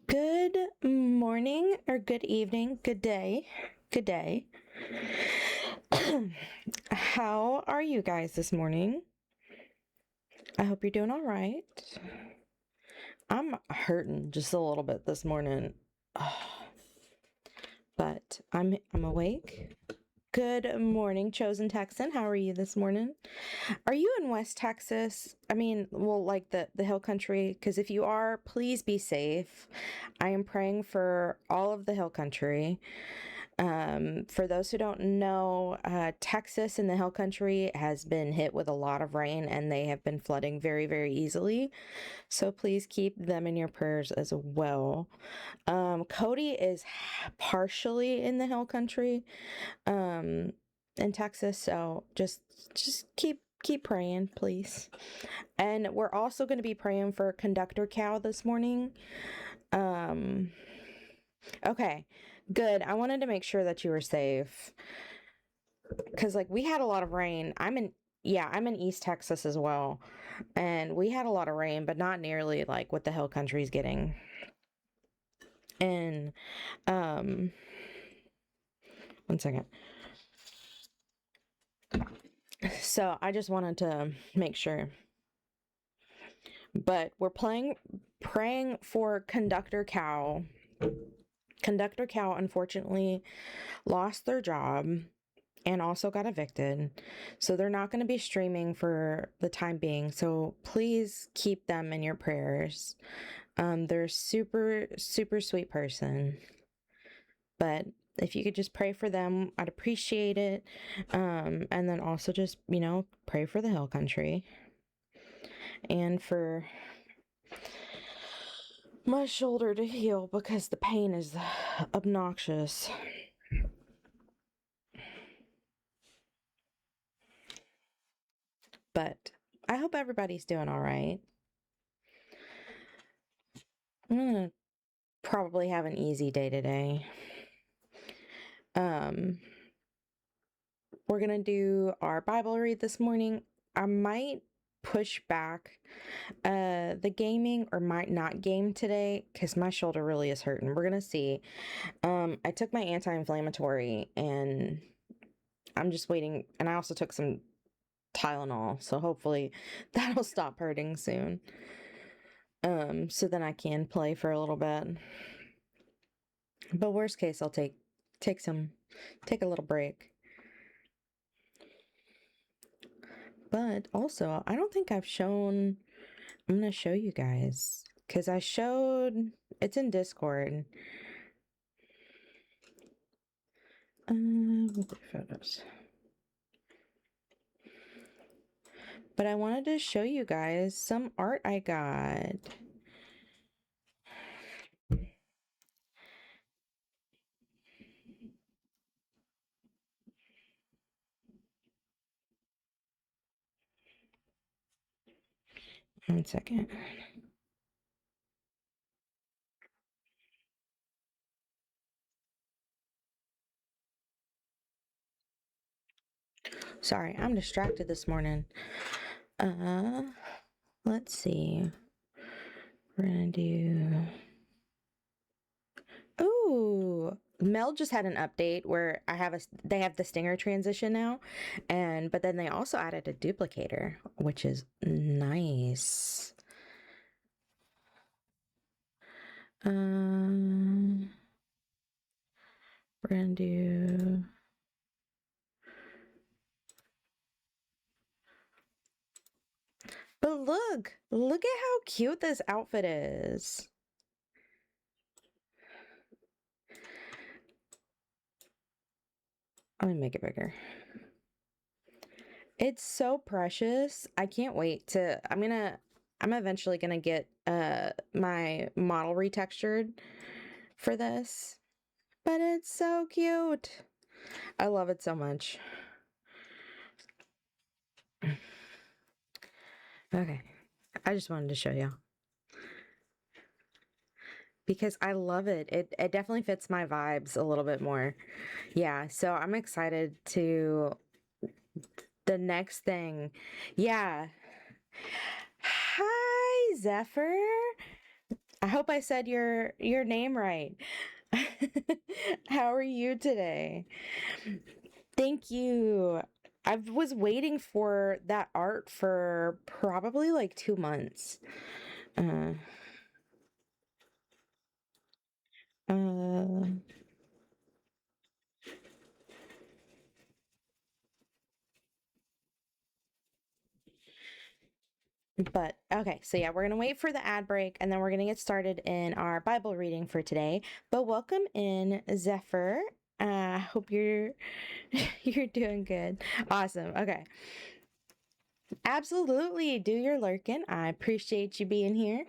Good morning or good evening, good day, good day. How are you guys this morning? I hope you're doing all right. I'm hurting just a little bit this morning, but I'm awake. Good morning, Chosen Texan. How are you this morning? Are you in West Texas? I mean, well, like the hill country, because if you are, please be safe. I am praying for all of the hill country. For those who don't know, Texas and the hill country has been hit with a lot of rain and they have been flooding very, very easily. So please keep them in your prayers as well. Cody is partially in the hill country, in Texas. So just keep praying, please. And we're also going to be praying for Conductor Cow this morning. Okay, good. I wanted to make sure that you were safe because like we had a lot of rain. I'm in East Texas as well, and we had a lot of rain, but not nearly like what the hill country's getting. And one second. So I just wanted to make sure. But we're praying for Conductor Cow. Conductor Cow unfortunately lost their job and also got evicted. So they're not going to be streaming for the time being. So please keep them in your prayers. They're a super, super sweet person. But if you could just pray for them, I'd appreciate it. And then also just, pray for the hill country. And for my shoulder to heal because the pain is obnoxious. But I hope everybody's doing all right. I'm gonna probably have an easy day today. We're gonna do our Bible read this morning. I might push back the gaming or might not game today because my shoulder really is hurting. We're gonna see. I took my anti-inflammatory and I'm just waiting, and I also took some Tylenol, so hopefully that'll stop hurting soon. So then I can play for a little bit. But worst case, I'll take a little break. But also, I don't think I've shown. I'm gonna show you guys because I showed. It's in Discord. Photos. But I wanted to show you guys some art I got. One second. Sorry, I'm distracted this morning. Let's see. We're gonna do. Ooh, Mel just had an update where they have the stinger transition now, but then they also added a duplicator, which is nice. We're gonna do. But look at how cute this outfit is. Let me make it bigger. It's so precious. I can't wait to. I'm eventually gonna get my model retextured for this, but it's so cute. I love it so much. Okay, I just wanted to show you because I love it. It definitely fits my vibes a little bit more. Yeah, so I'm excited to the next thing. Yeah. Hi, Zephyr. I hope I said your name right. How are you today? Thank you. I was waiting for that art for probably like 2 months. Uh, uh, but okay, so yeah, we're gonna wait for the ad break and then we're gonna get started in our Bible reading for today. But welcome in, Zephyr. Hope you're you're doing good. Awesome. Okay. Absolutely. Do your lurking. I appreciate you being here.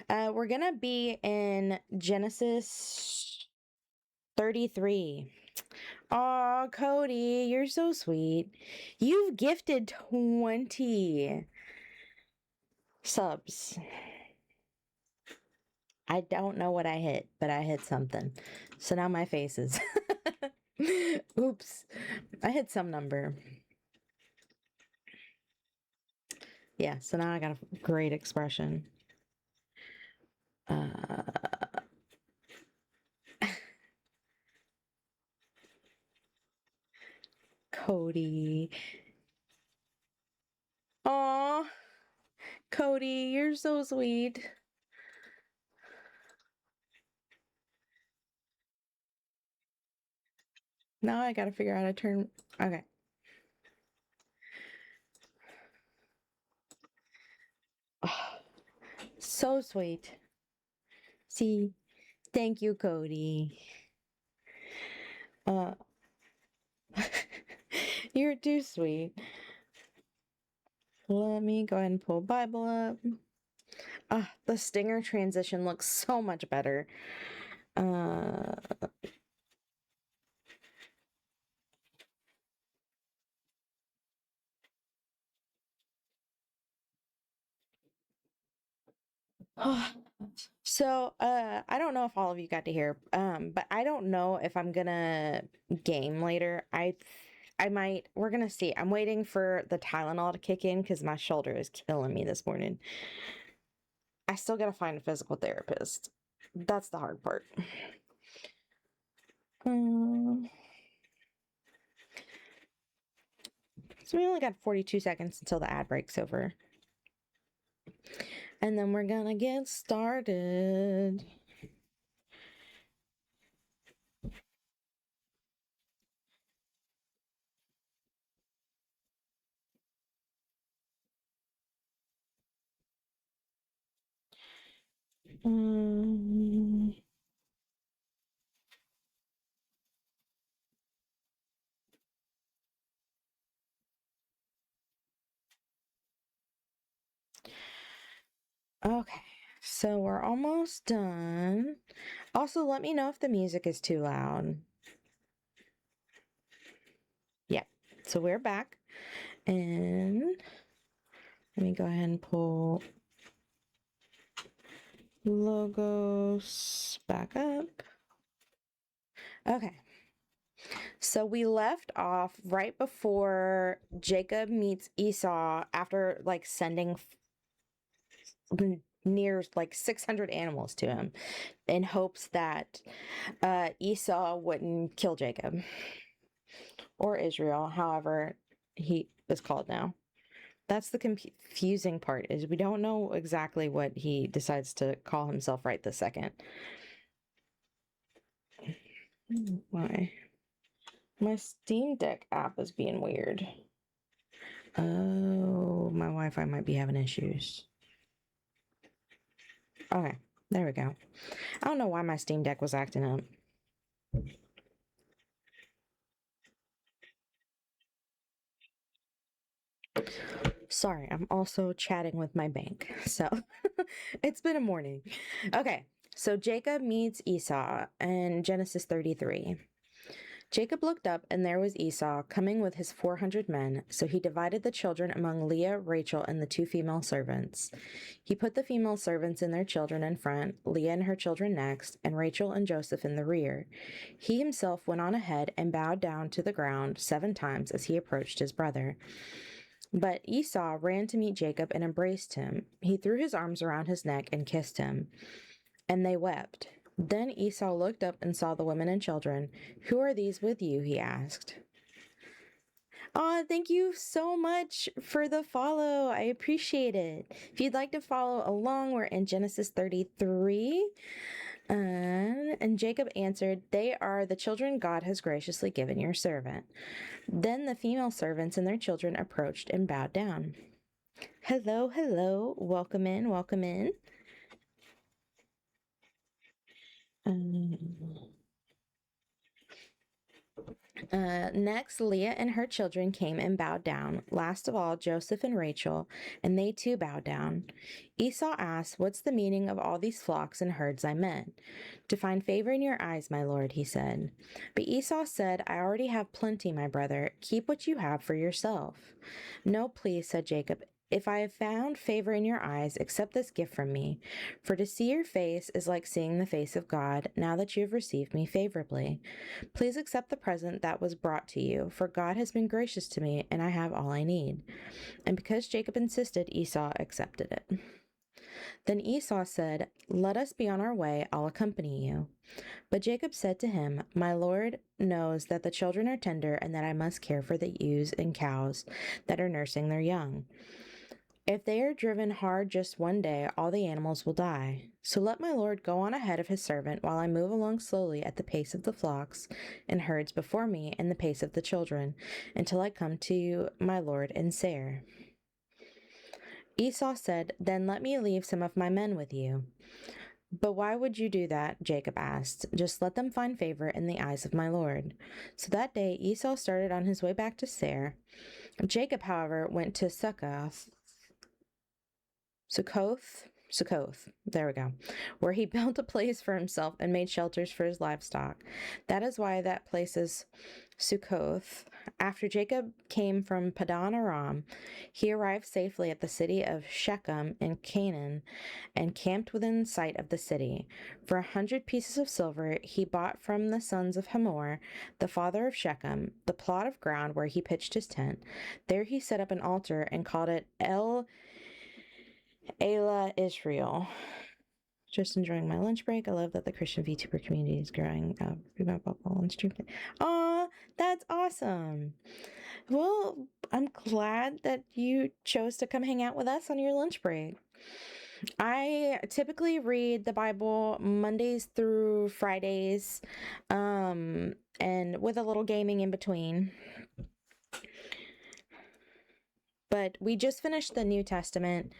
We're gonna be in Genesis 33. Aw, Cody, you're so sweet. You've gifted 20 subs. I don't know what I hit, but I hit something. So now my face is. Oops. I hit some number. Yeah, so now I got a great expression. Uh, Cody. Aw, Cody, you're so sweet. Now I gotta figure out how to turn. Okay. So sweet. See, thank you, Cody. Uh, you're too sweet. Let me go ahead and pull Bible up. The stinger transition looks so much better. Uh, I don't know if all of you got to hear, but I don't know if I'm gonna game later. I might. We're gonna see. I'm waiting for the Tylenol to kick in because my shoulder is killing me this morning. I still gotta find a physical therapist. That's the hard part. Um, so we only got 42 seconds until the ad break's over. And then we're gonna get started. Um, okay, so we're almost done. Also, let me know if the music is too loud. Yeah, so we're back. And let me go ahead and pull logos back up. Okay. So we left off right before Jacob meets Esau after like sending near like 600 animals to him in hopes that Esau wouldn't kill Jacob or Israel, however he is called now. That's the confusing part is we don't know exactly what he decides to call himself right this second. Why? My Steam Deck app is being weird. Oh, my Wi-Fi might be having issues. Okay, there we go. I don't know why my Steam Deck was acting up. Sorry, I'm also chatting with my bank. So it's been a morning. Okay, so Jacob meets Esau in Genesis 33. Jacob looked up, and there was Esau coming with his 400 men. So he divided the children among Leah, Rachel, and the two female servants. He put the female servants and their children in front, Leah and her children next, and Rachel and Joseph in the rear. He himself went on ahead and bowed down to the ground 7 times as he approached his brother. But Esau ran to meet Jacob and embraced him. He threw his arms around his neck and kissed him. and they wept. Then Esau looked up and saw the women and children. "Who are these with you?" he asked. Thank you so much for the follow. I appreciate it. If you'd like to follow along, we're in Genesis 33. And Jacob answered, "They are the children God has graciously given your servant." Then the female servants and their children approached and bowed down. Hello, hello. Welcome in, welcome in. Next, Leah and her children came and bowed down. Last of all, Joseph and Rachel, and they too bowed down. Esau asked, "What's the meaning of all these flocks and herds I met?" "To find favor in your eyes, my lord," he said. But Esau said, "I already have plenty, my brother. Keep what you have for yourself." "No, please," said Jacob. "If I have found favor in your eyes, accept this gift from me. For to see your face is like seeing the face of God, now that you have received me favorably. Please accept the present that was brought to you, for God has been gracious to me, and I have all I need." And because Jacob insisted, Esau accepted it. Then Esau said, "Let us be on our way, I'll accompany you." But Jacob said to him, "My Lord knows that the children are tender and that I must care for the ewes and cows that are nursing their young. If they are driven hard just one day, all the animals will die. So let my lord go on ahead of his servant while I move along slowly at the pace of the flocks and herds before me and the pace of the children, until I come to my lord in Seir." Esau said, "Then let me leave some of my men with you." "But why would you do that?" Jacob asked. "Just let them find favor in the eyes of my lord." So that day Esau started on his way back to Seir. Jacob, however, went to Succoth, there we go, where he built a place for himself and made shelters for his livestock. That is why that place is Succoth. After Jacob came from Padan Aram, he arrived safely at the city of Shechem in Canaan and camped within sight of the city. For 100 pieces of silver, he bought from the sons of Hamor, the father of Shechem, the plot of ground where he pitched his tent. There he set up an altar and called it El Ayla Israel. Just enjoying my lunch break. I love that the Christian VTuber community is growing. On stream. Aw, that's awesome. Well, I'm glad that you chose to come hang out with us on your lunch break. I typically read the Bible Mondays through Fridays, and with a little gaming in between. But we just finished the New Testament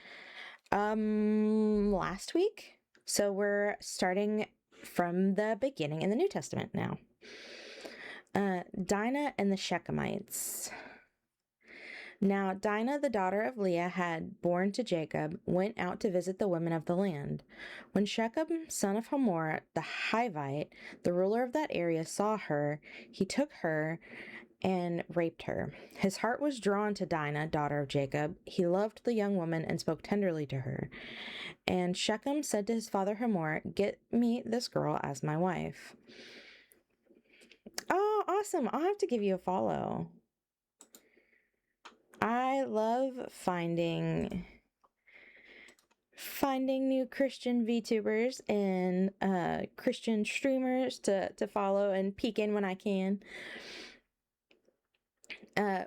last week. So we're starting from the beginning in the New Testament now. Dinah and the Shechemites. Now Dinah, the daughter of Leah, had born to Jacob, went out to visit the women of the land. When Shechem, son of Hamor, the Hivite, the ruler of that area, saw her, he took her and raped her. His heart was drawn to Dinah, daughter of Jacob. He loved the young woman and spoke tenderly to her. And Shechem said to his father Hamor, "Get me this girl as my wife." Oh, awesome. I'll have to give you a follow. I love finding new Christian VTubers and Christian streamers to follow and peek in when I can.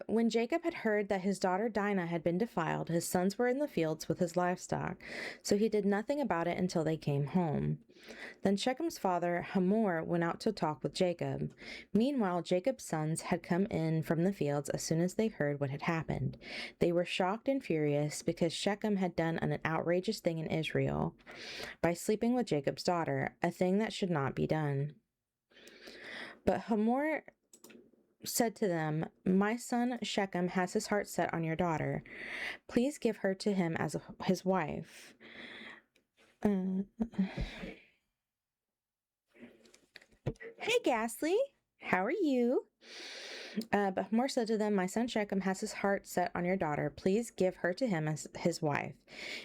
When Jacob had heard that his daughter Dinah had been defiled, his sons were in the fields with his livestock, so he did nothing about it until they came home. Then Shechem's father Hamor went out to talk with Jacob. Meanwhile, Jacob's sons had come in from the fields as soon as they heard what had happened. They were shocked and furious because Shechem had done an outrageous thing in Israel by sleeping with Jacob's daughter, a thing that should not be done. But Hamor said to them, "My son Shechem has his heart set on your daughter. Please give her to him as his wife." Hey, Ghastly, how are you? But Hamor said to them, "My son Shechem has his heart set on your daughter. Please give her to him as his wife.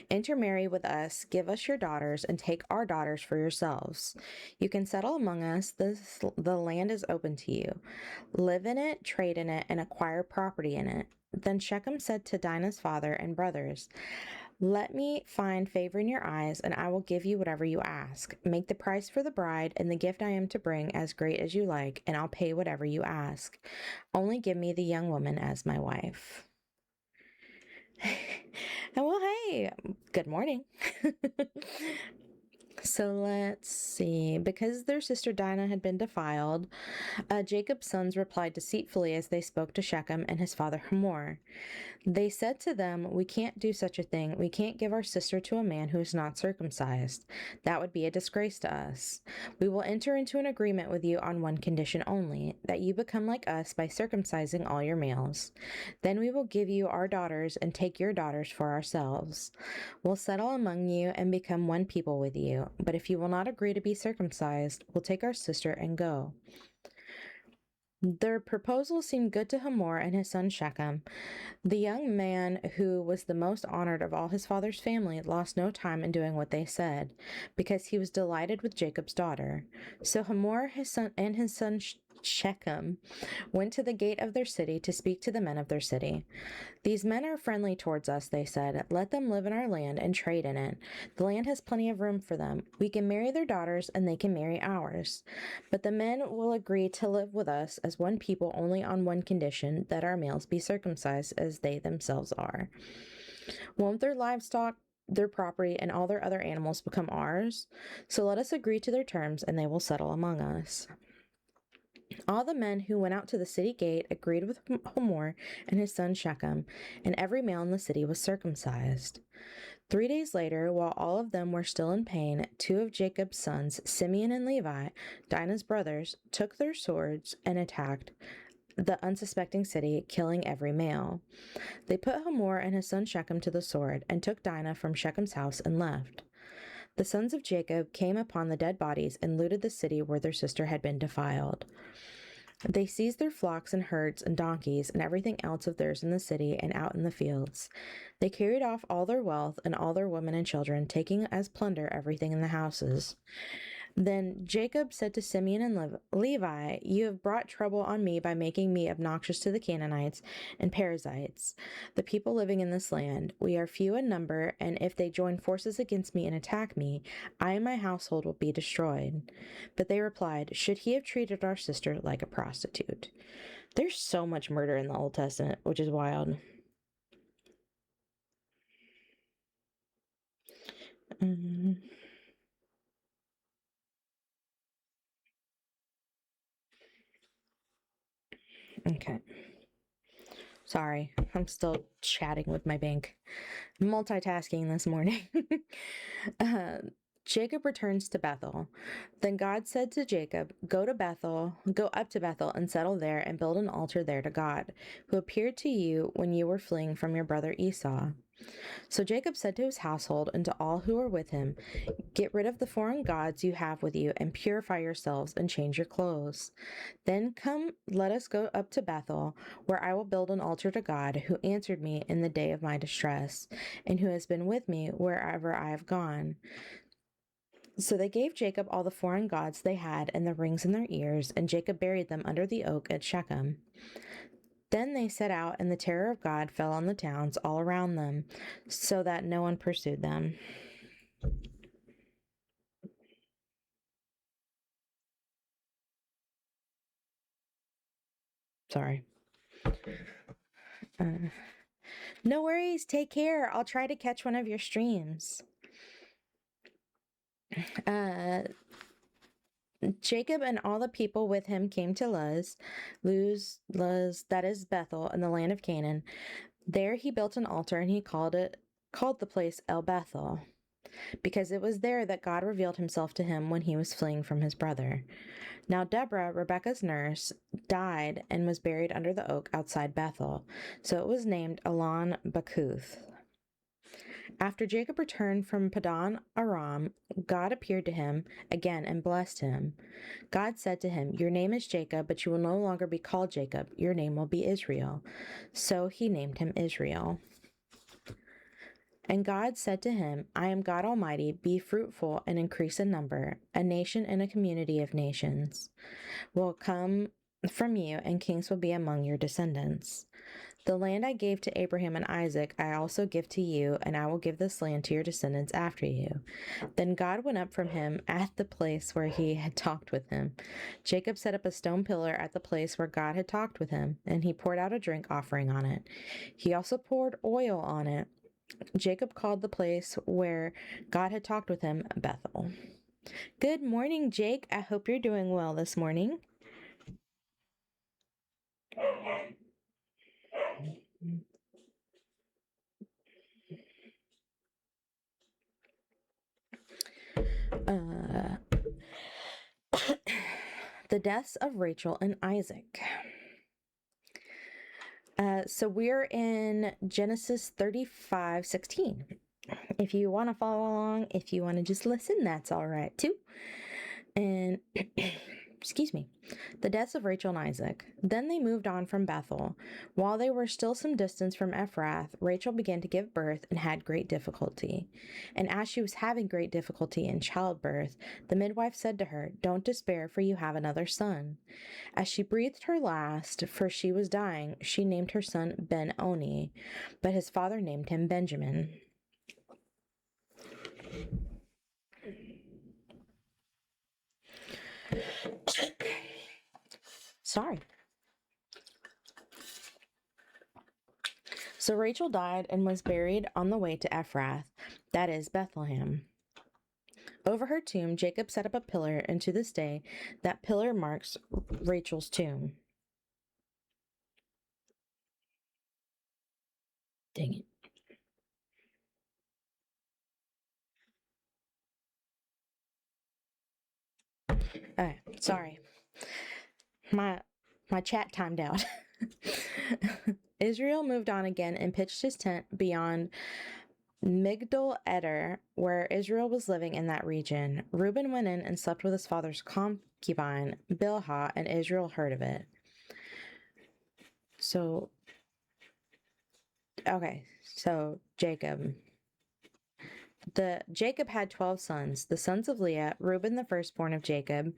Intermarry with us, give us your daughters, and take our daughters for yourselves. You can settle among us. The land is open to you. Live in it, trade in it, and acquire property in it." Then Shechem said to Dinah's father and brothers, Let me find favor in your eyes, and I will give you whatever you ask. Make the price for the bride and the gift I am to bring as great as you like, and I'll pay whatever you ask. Only give me the young woman as my wife." And well, hey, good morning. So let's see. Because their sister Dinah had been defiled, Jacob's sons replied deceitfully as they spoke to Shechem and his father Hamor. They said to them, "We can't do such a thing. We can't give our sister to a man who is not circumcised. That would be a disgrace to us. We will enter into an agreement with you on one condition only, that you become like us by circumcising all your males. Then we will give you our daughters and take your daughters for ourselves. We'll settle among you and become one people with you. But if you will not agree to be circumcised, we'll take our sister and go." Their proposal seemed good to Hamor and his son Shechem. The young man, who was the most honored of all his father's family, lost no time in doing what they said, because he was delighted with Jacob's daughter. So Hamor his son Shechem went to the gate of their city to speak to the men of their city. "These men are friendly towards us," they said. "Let them live in our land and trade in it. The land has plenty of room for them. We can marry their daughters and they can marry ours. But the men will agree to live with us as one people only on one condition, that our males be circumcised as they themselves are. Won't their livestock, their property, and all their other animals become ours? So let us agree to their terms and they will settle among us." All the men who went out to the city gate agreed with Hamor and his son Shechem, and every male in the city was circumcised. 3 days later, while all of them were still in pain, 2 of Jacob's sons, Simeon and Levi, Dinah's brothers, took their swords and attacked the unsuspecting city, killing every male. They put Hamor and his son Shechem to the sword, and took Dinah from Shechem's house and left. The sons of Jacob came upon the dead bodies and looted the city where their sister had been defiled. They seized their flocks and herds and donkeys and everything else of theirs in the city and out in the fields. They carried off all their wealth and all their women and children, taking as plunder everything in the houses. Then Jacob said to Simeon and Levi, "You have brought trouble on me by making me obnoxious to the Canaanites and Perizzites, the people living in this land. We are few in number, and if they join forces against me and attack me, I and my household will be destroyed." But they replied, "Should he have treated our sister like a prostitute?" There's so much murder in the Old Testament, which is wild. Okay. Sorry, I'm still chatting with my bank. Multitasking this morning. uh, Jacob returns to Bethel. Then God said to Jacob, go up to Bethel and settle there and build an altar there to God, who appeared to you when you were fleeing from your brother Esau." So Jacob said to his household and to all who were with him, "Get rid of the foreign gods you have with you and purify yourselves and change your clothes. Then come, let us go up to Bethel, where I will build an altar to God, who answered me in the day of my distress, and who has been with me wherever I have gone." So they gave Jacob all the foreign gods they had and the rings in their ears, and Jacob buried them under the oak at Shechem. Then they set out, and the terror of God fell on the towns all around them, so that no one pursued them. Sorry. No worries. Take care. I'll try to catch one of your streams. Jacob and all the people with him came to Luz, that is Bethel, in the land of Canaan. There he built an altar, and he called the place El Bethel, because it was there that God revealed himself to him when he was fleeing from his brother. Now Deborah, Rebekah's nurse, died and was buried under the oak outside Bethel, so it was named Elon Bakuth. After Jacob returned from Padan Aram, God appeared to him again and blessed him. God said to him, "Your name is Jacob, but you will no longer be called Jacob. Your name will be Israel." So he named him Israel. And God said to him, "I am God Almighty. Be fruitful and increase in number. A nation and a community of nations will come from you, and kings will be among your descendants." The land I gave to Abraham and Isaac, I also give to you, and I will give this land to your descendants after you. Then God went up from him at the place where he had talked with him. Jacob set up a stone pillar at the place where God had talked with him, and he poured out a drink offering on it. He also poured oil on it. Jacob called the place where God had talked with him Bethel. Good morning, Jake. I hope you're doing well this morning. The deaths of Rachel and Isaac. So we're in Genesis 35:16. If you want to follow along, if you want to just listen, that's all right too. And excuse me, the deaths of Rachel and Isaac. Then they moved on from Bethel. While they were still some distance from Ephrath, Rachel began to give birth and had great difficulty. And as she was having great difficulty in childbirth, the midwife said to her, "Don't despair, for you have another son." As she breathed her last, for she was dying, she named her son Ben-Oni, but his father named him Benjamin. Sorry. So Rachel died and was buried on the way to Ephrath, that is Bethlehem. Over her tomb, Jacob set up a pillar, and to this day, that pillar marks Rachel's tomb. Dang it. Sorry. My chat timed out. Israel moved on again and pitched his tent beyond Migdal Eder, where Israel was living in that region. Reuben went in and slept with his father's concubine, Bilhah, and Israel heard of it. So Jacob. Jacob had 12 sons. The sons of Leah, Reuben the firstborn of Jacob,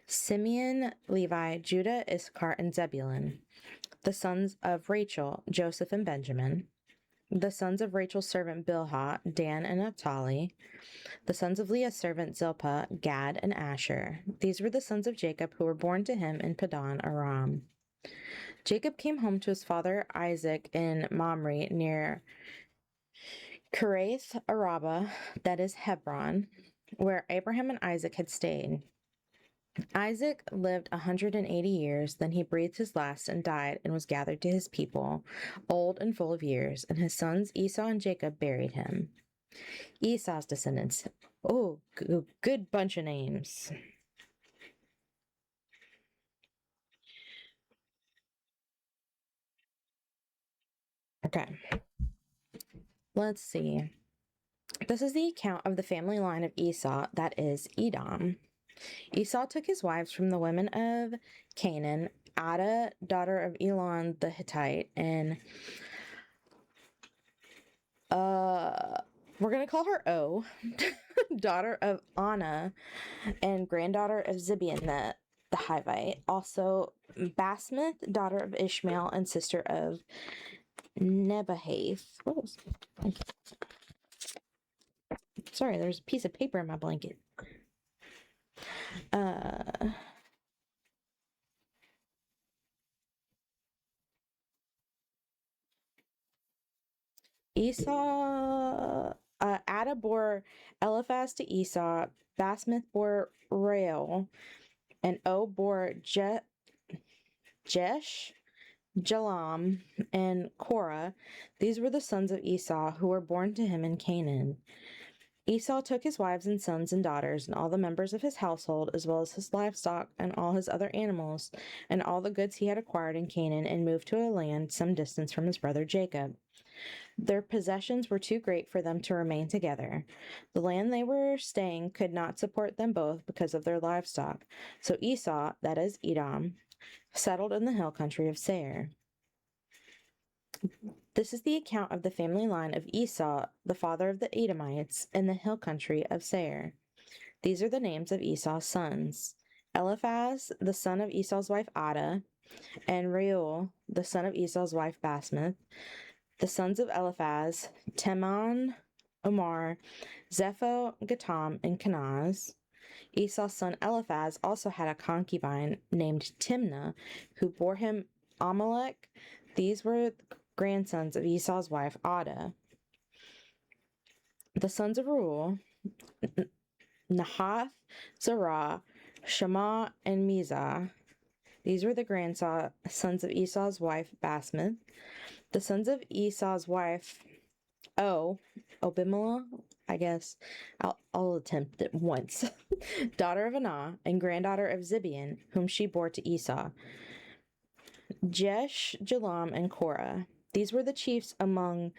Simeon, Levi, Judah, Issachar, and Zebulun. The sons of Rachel, Joseph and Benjamin. The sons of Rachel's servant Bilhah, Dan and Naphtali. The sons of Leah's servant Zilpah, Gad and Asher. These were the sons of Jacob who were born to him in Padan Aram. Jacob came home to his father Isaac in Mamre near Kiriath Araba, that is Hebron, where Abraham and Isaac had stayed. Isaac lived 180 years, then he breathed his last and died and was gathered to his people, old and full of years, and his sons Esau and Jacob buried him. Esau's descendants. Oh, good bunch of names. Okay. Let's see. This is the account of the family line of Esau, that is Edom. Esau took his wives from the women of Canaan, Adah, daughter of Elon the Hittite, and we're going to call her O, daughter of Anna, and granddaughter of Zibeon the Hivite. Also, Basmath, daughter of Ishmael, and sister of Nebahath. Sorry, there's a piece of paper in my blanket. Esau, Adah bore Eliphaz to Esau, Basmath bore Rael, and O bore Jesh, Jalam, and Korah. These were the sons of Esau who were born to him in Canaan. Esau took his wives and sons and daughters and all the members of his household, as well as his livestock and all his other animals, and all the goods he had acquired in Canaan, and moved to a land some distance from his brother Jacob. Their possessions were too great for them to remain together. The land they were staying could not support them both because of their livestock. So Esau, that is Edom, settled in the hill country of Seir. This is the account of the family line of Esau, the father of the Edomites, in the hill country of Seir. These are the names of Esau's sons: Eliphaz, the son of Esau's wife Adah, and Reuel, the son of Esau's wife Basmath. The sons of Eliphaz, Teman, Omar, Zepho, Gatam, and Kenaz. Esau's son Eliphaz also had a concubine named Timnah, who bore him Amalek. These were grandsons of Esau's wife Adah. The sons of Reuel, Nahath, Zerah, Shema, and Mizah. These were the grandsons of Esau's wife Basmath. The sons of Esau's wife, Obimelah, I guess. I'll attempt it once. Daughter of Anah and granddaughter of Zibeon, whom she bore to Esau. Jesh, Jalam, and Korah. These were the chiefs among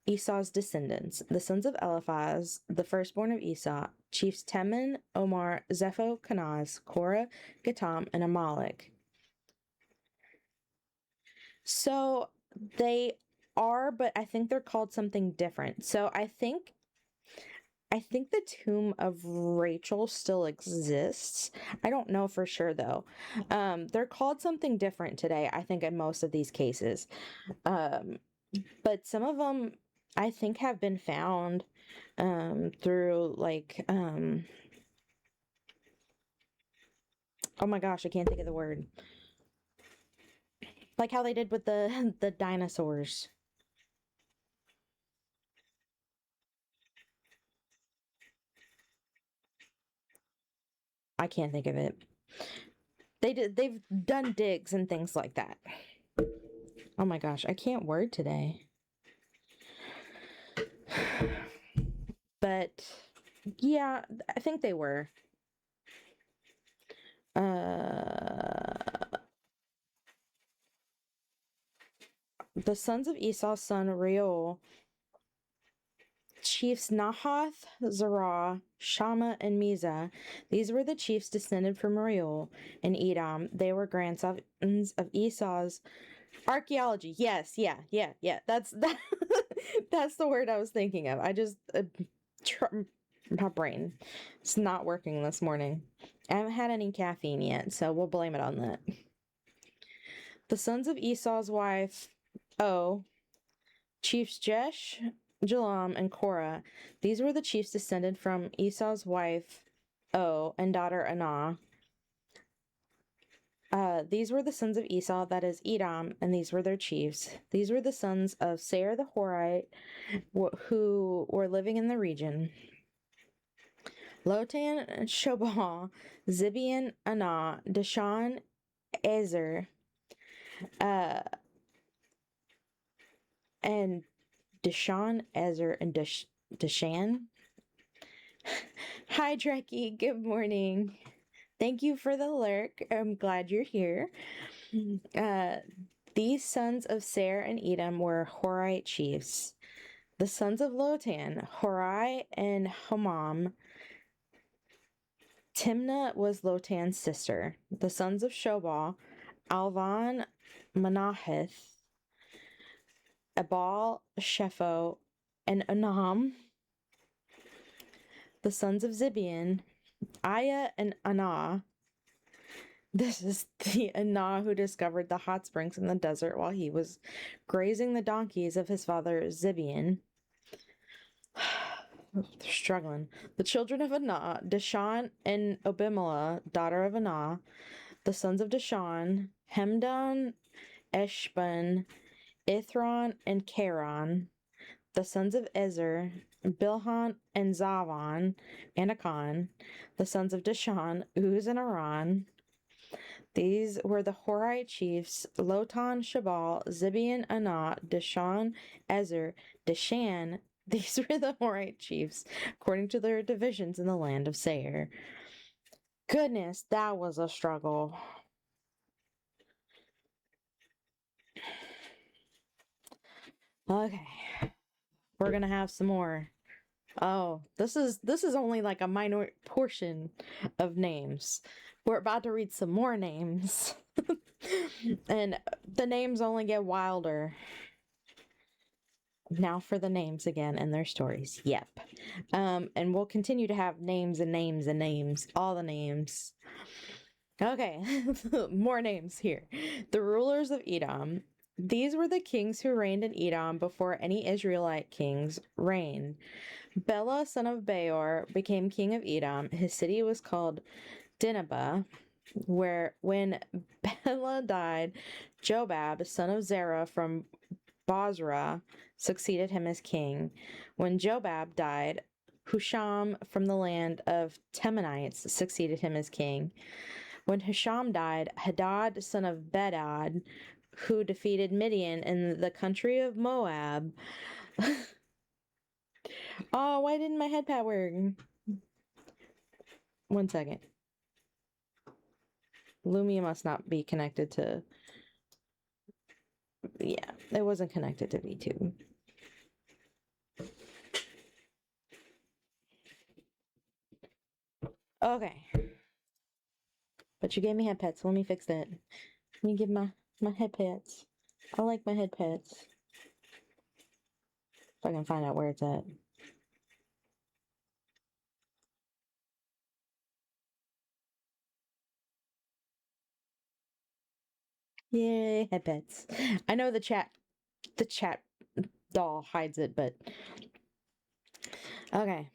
Esau's descendants. The sons of Eliphaz, the firstborn of Esau, chiefs Teman, Omar, Zepho, Kenaz, Korah, Gatam, and Amalek. So they are, but I think they're called something different. So I think the tomb of Rachel still exists. I don't know for sure though. They're called something different today, I think, in most of these cases. But some of them I think have been found through like oh my gosh, I can't think of the word. Like how they did with the dinosaurs. I can't think of it. They've done digs and things like that. Oh my gosh, I can't word today. But yeah, I think they were. The sons of Esau's son Reuel, chiefs Nahath, Zerah, Shammah, and Mizah. These were the chiefs descended from Reuel and Edom. They were grandsons of Esau's archaeology. Yes, yeah. That's that. That's the word I was thinking of. I just my brain, it's not working this morning. I haven't had any caffeine yet, so we'll blame it on that. The sons of Esau's wife, chiefs Jesh, Jalam, and Korah. These were the chiefs descended from Esau's wife, and daughter Anah. These were the sons of Esau, that is Edom, and these were their chiefs. These were the sons of Seir the Horite, who were living in the region. Lotan, Shobal, Zibeon, Anah, Dishan, Ezer, and Dishan, Ezer, and Dishan. Hi, Trekkie. Good morning. Thank you for the lurk. I'm glad you're here. These sons of Seir and Edom were Horite chiefs. The sons of Lotan, Horai and Homam. Timnah was Lotan's sister. The sons of Shobal, Alvan, Manahith, Abal, Shepho, and Anam. The sons of Zibeon, Aya and Anah. This is the Anah who discovered the hot springs in the desert while he was grazing the donkeys of his father Zibeon. They're struggling. The children of Anah, Dishan and Obimelah, daughter of Anah. The sons of Dishan, Hemdan, Eshban, Ithron, and Charon. The sons of Ezer, Bilhan and Zavan, and Akan. The sons of Dishan, Uz and Aran. These were the Horite chiefs, Lotan, Shabal, Zibeon, Anah, Dishan, Ezer, Dishan. These were the Horite chiefs, according to their divisions in the land of Seir. Goodness, that was a struggle. Okay, we're gonna have some more. Oh, this is only like a minor portion of names. We're about to read some more names. And the names only get wilder. Now for the names again and their stories. Yep. And we'll continue to have names and names and names. All the names. Okay, more names here. The rulers of Edom. These were the kings who reigned in Edom before any Israelite kings reigned. Bela, son of Beor, became king of Edom. His city was called Dinhabah, where when Bela died, Jobab, son of Zerah from Bozrah, succeeded him as king. When Jobab died, Husham from the land of Temanites succeeded him as king. When Husham died, Hadad, son of Bedad, who defeated Midian in the country of Moab. Oh, why didn't my head pad work? 1 second. Lumia must not be connected to... Yeah, it wasn't connected to V2. Okay. But you gave me head pets, so let me fix that. Let me give my head pets. I like my head pets. If I can find out where it's at. Yay, head pets. I know the chat doll hides it, but okay.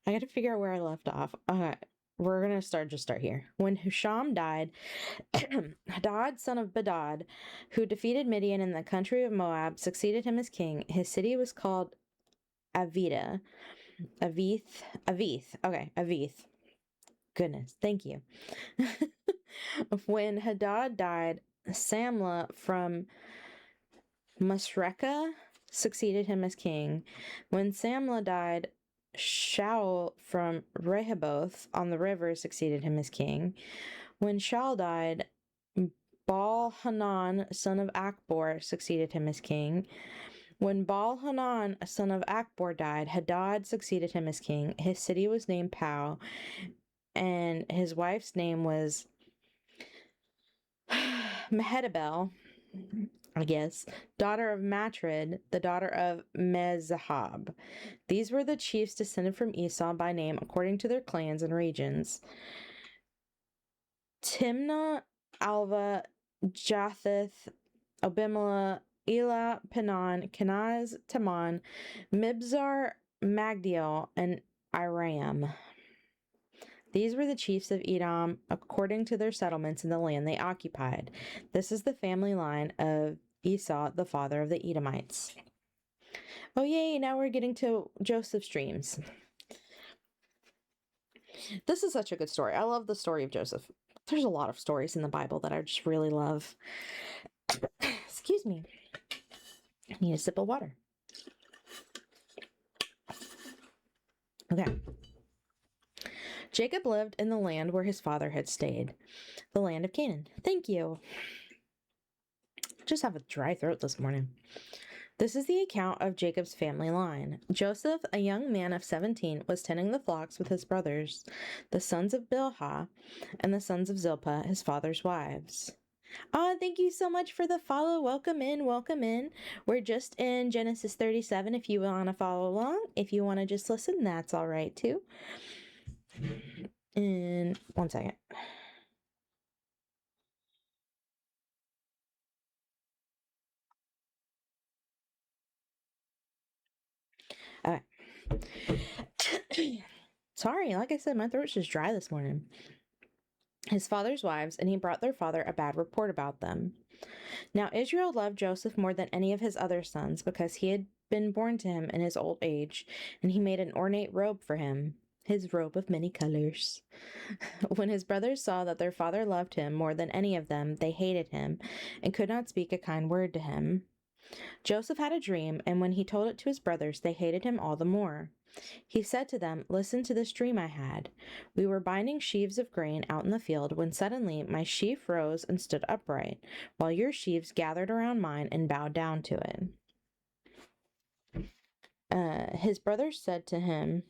I gotta figure out where I left off. Okay. We're gonna start here. When Husham died, Hadad, son of Bedad, who defeated Midian in the country of Moab, succeeded him as king. His city was called Avith. Okay, Avith. Goodness, thank you. When Hadad died, Samlah from Masrekah succeeded him as king. When Samlah died, Shaul from Rehoboth on the river succeeded him as king. When Shaul died, Baal-Hanan, son of Akbor, succeeded him as king. When Baal-Hanan, son of Akbor, died, Hadad succeeded him as king. His city was named Pau, and his wife's name was Mehetabel, I guess, daughter of Matred, the daughter of Mezahab. These were the chiefs descended from Esau by name according to their clans and regions. Timnah, Alva, Japheth, Abimelech, Elah, Penan, Kenaz, Taman, Mibzar, Magdiel, and Iram. These were the chiefs of Edom according to their settlements in the land they occupied. This is the family line of Esau, the father of the Edomites. Oh, yay, now we're getting to Joseph's dreams. This is such a good story. I love the story of Joseph. There's a lot of stories in the Bible that I just really love. Excuse me. I need a sip of water. Okay. Jacob lived in the land where his father had stayed, the land of Canaan. Thank you. Just have a dry throat this morning. This is the account of Jacob's family line. Joseph, a young man of 17, was tending the flocks with his brothers, the sons of Bilhah, and the sons of Zilpah, his father's wives. Oh, thank you so much for the follow. Welcome in, welcome in. We're just in Genesis 37 if you want to follow along. If you want to just listen, that's all right too. In 1 second. All right. Sorry, like I said, my throat's just dry this morning. His father's wives, and he brought their father a bad report about them. Now Israel loved Joseph more than any of his other sons, because he had been born to him in his old age, and he made an ornate robe for him, his robe of many colors. When his brothers saw that their father loved him more than any of them, they hated him, and could not speak a kind word to him. Joseph had a dream, and when he told it to his brothers, they hated him all the more. He said to them, "Listen to this dream I had. We were binding sheaves of grain out in the field when suddenly my sheaf rose and stood upright, while your sheaves gathered around mine and bowed down to it." His brothers said to him,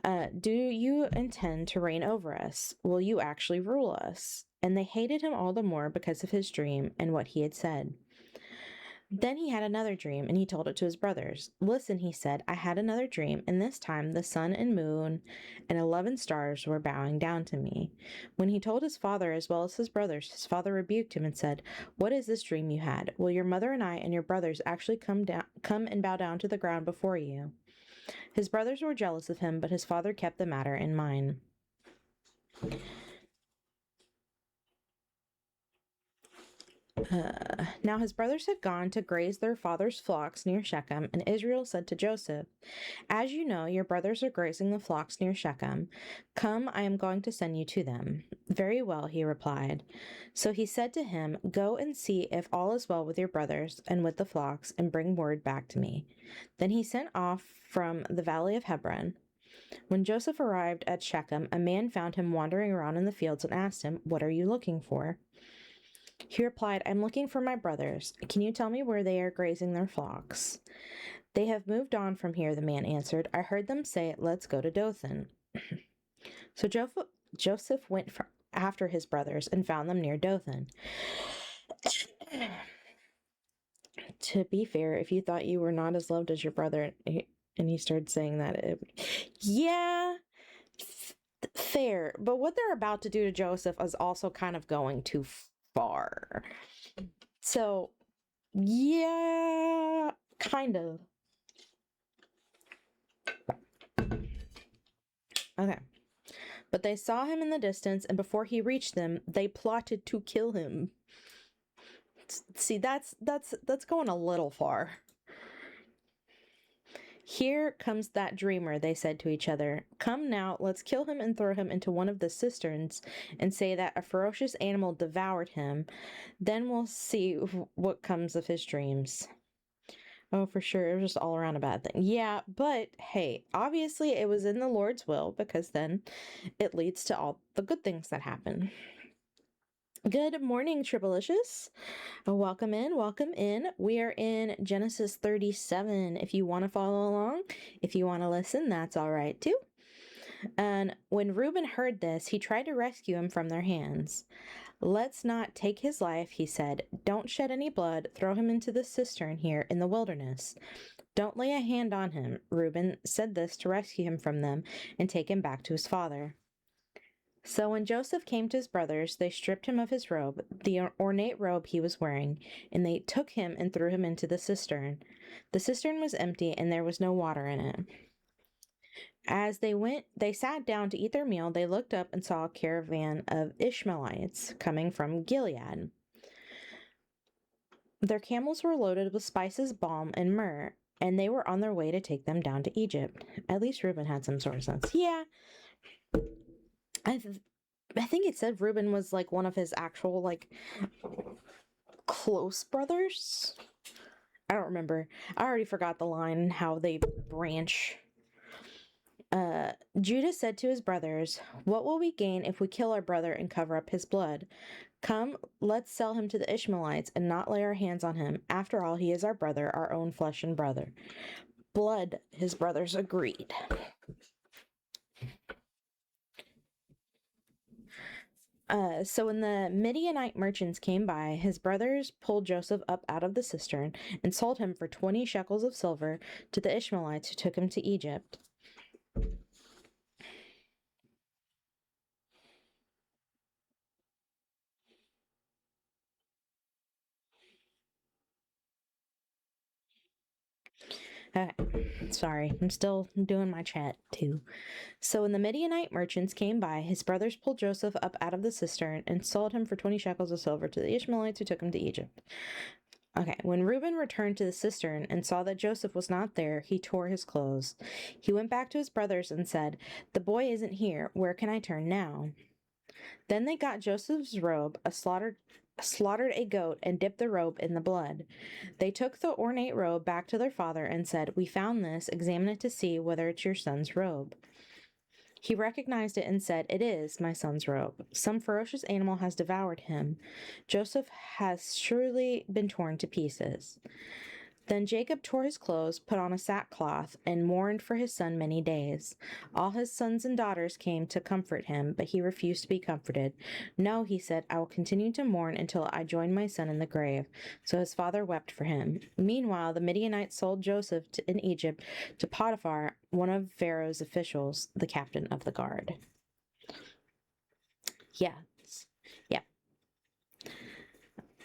"Do you intend to reign over us? Will you actually rule us?" And they hated him all the more because of his dream and what he had said. Then he had another dream, and he told it to his brothers. Listen, he said, I had another dream, and this time the sun and moon and 11 stars were bowing down to me. When he told his father as well as his brothers, his father rebuked him and said, What is this dream you had? Will your mother and I and your brothers actually come and bow down to the ground before you? His brothers were jealous of him, but his father kept the matter in mind. Now his brothers had gone to graze their father's flocks near Shechem, and Israel said to Joseph, As you know, your brothers are grazing the flocks near Shechem. Come, I am going to send you to them. Very well, he replied. So he said to him, Go and see if all is well with your brothers and with the flocks, and bring word back to me. Then he sent off from the valley of Hebron. When Joseph arrived at Shechem, a man found him wandering around in the fields and asked him, What are you looking for? He replied, I'm looking for my brothers. Can you tell me where they are grazing their flocks? They have moved on from here, the man answered. I heard them say, Let's go to Dothan. So Joseph went after his brothers and found them near Dothan. To be fair, if you thought you were not as loved as your brother, and he started saying that, yeah, fair. But what they're about to do to Joseph is also kind of going too far. So, yeah, kind of. Okay. But they saw him in the distance, and before he reached them, they plotted to kill him. See, that's going a little far. Here comes that dreamer, they said to each other. Come now, let's kill him and throw him into one of the cisterns and say that a ferocious animal devoured him. Then we'll see what comes of his dreams. Oh, for sure. It was just all around a bad thing. Yeah, but hey, obviously it was in the Lord's will, because then it leads to all the good things that happen. Good morning, Tribalicious. Welcome in, welcome in. We are in Genesis 37. If you want to follow along, if you want to listen, that's all right too. And when Reuben heard this, he tried to rescue him from their hands. Let's not take his life, he said. Don't shed any blood. Throw him into the cistern here in the wilderness. Don't lay a hand on him. Reuben said this to rescue him from them and take him back to his father. So when Joseph came to his brothers, they stripped him of his robe, the ornate robe he was wearing, and they took him and threw him into the cistern. The cistern was empty, and there was no water in it. As they sat down to eat their meal, they looked up and saw a caravan of Ishmaelites coming from Gilead. Their camels were loaded with spices, balm, and myrrh, and they were on their way to take them down to Egypt. At least Reuben had some sort of sense. Yeah. I think it said Reuben was like one of his actual like close brothers. I don't remember. I already forgot the line, how they branch. Judah said to his brothers, What will we gain if we kill our brother and cover up his blood? Come, let's sell him to the Ishmaelites and not lay our hands on him. After all, he is our brother, our own flesh and brother. Blood, his brothers agreed. So when the Midianite merchants came by, his brothers pulled Joseph up out of the cistern and sold him for 20 shekels of silver to the Ishmaelites who took him to Egypt. Okay, sorry, I'm still doing my chat too. So when the Midianite merchants came by, his brothers pulled Joseph up out of the cistern and sold him for 20 shekels of silver to the Ishmaelites who took him to Egypt. Okay, when Reuben returned to the cistern and saw that Joseph was not there, he tore his clothes. He went back to his brothers and said, The boy isn't here. Where can I turn now? Then they got Joseph's robe, slaughtered a goat, and dipped the robe in the blood. They took the ornate robe back to their father and said, We found this. Examine it to see whether it's your son's robe. He recognized it and said, It is my son's robe. Some ferocious animal has devoured him. Joseph has surely been torn to pieces. Then Jacob tore his clothes, put on a sackcloth, and mourned for his son many days. All his sons and daughters came to comfort him, but he refused to be comforted. No, he said, I will continue to mourn until I join my son in the grave. So his father wept for him. Meanwhile, the Midianites sold Joseph in Egypt to Potiphar, one of Pharaoh's officials, the captain of the guard. Yeah. Yeah.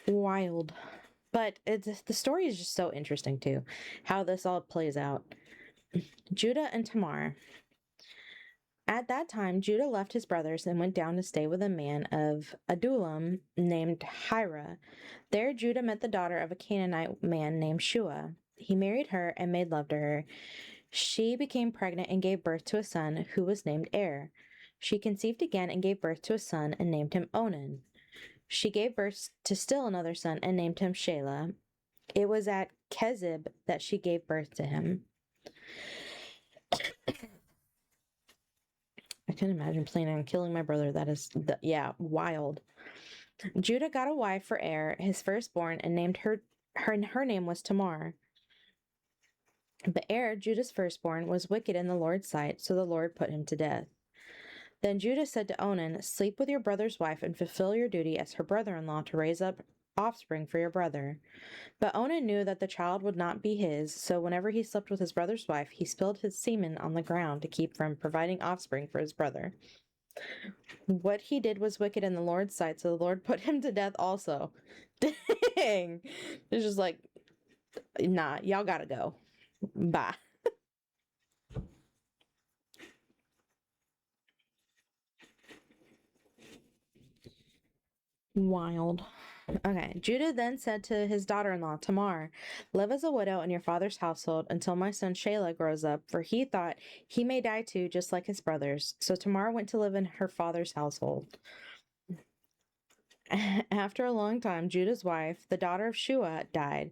Wild. But the story is just so interesting, too, how this all plays out. Judah and Tamar. At that time, Judah left his brothers and went down to stay with a man of Adullam named Hira. There, Judah met the daughter of a Canaanite man named Shua. He married her and made love to her. She became pregnant and gave birth to a son who was named Er. She conceived again and gave birth to a son and named him Onan. She gave birth to still another son and named him Shelah. It was at Kezib that she gave birth to him. I can imagine planning on killing my brother. That is, wild. Judah got a wife for Er, his firstborn, and named her name was Tamar. But Er, Judah's firstborn, was wicked in the Lord's sight, so the Lord put him to death. Then Judah said to Onan, sleep with your brother's wife and fulfill your duty as her brother-in-law to raise up offspring for your brother. But Onan knew that the child would not be his, so whenever he slept with his brother's wife, he spilled his semen on the ground to keep from providing offspring for his brother. What he did was wicked in the Lord's sight, so the Lord put him to death also. Dang! It's just like, nah, y'all gotta go. Bye. Wild. Okay. Judah then said to his daughter-in-law, Tamar, live as a widow in your father's household until my son Shelah grows up, for he thought he may die too, just like his brothers. So Tamar went to live in her father's household. After a long time, Judah's wife, the daughter of Shua, died.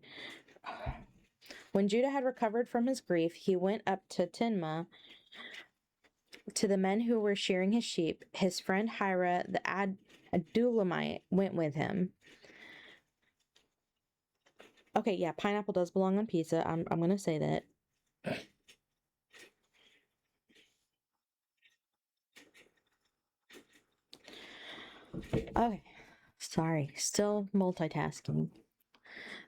When Judah had recovered from his grief, he went up to Timnah to the men who were shearing his sheep. His friend Hira, the Adullamite, went with him. Okay, yeah, pineapple does belong on pizza. I'm gonna say that. Okay, sorry, still multitasking.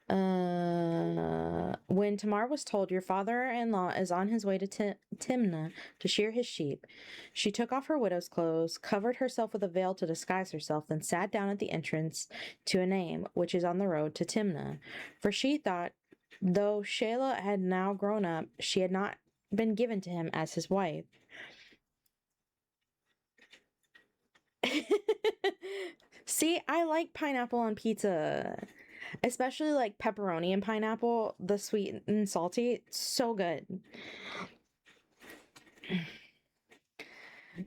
When Tamar was told, your father-in-law is on his way to Timnah to shear his sheep, she took off her widow's clothes, covered herself with a veil to disguise herself, then sat down at the entrance to Enaim, which is on the road to Timnah. For she thought, though Shelah had now grown up, she had not been given to him as his wife. See, I like pineapple on pizza. Especially like pepperoni and pineapple, the sweet and salty. So good.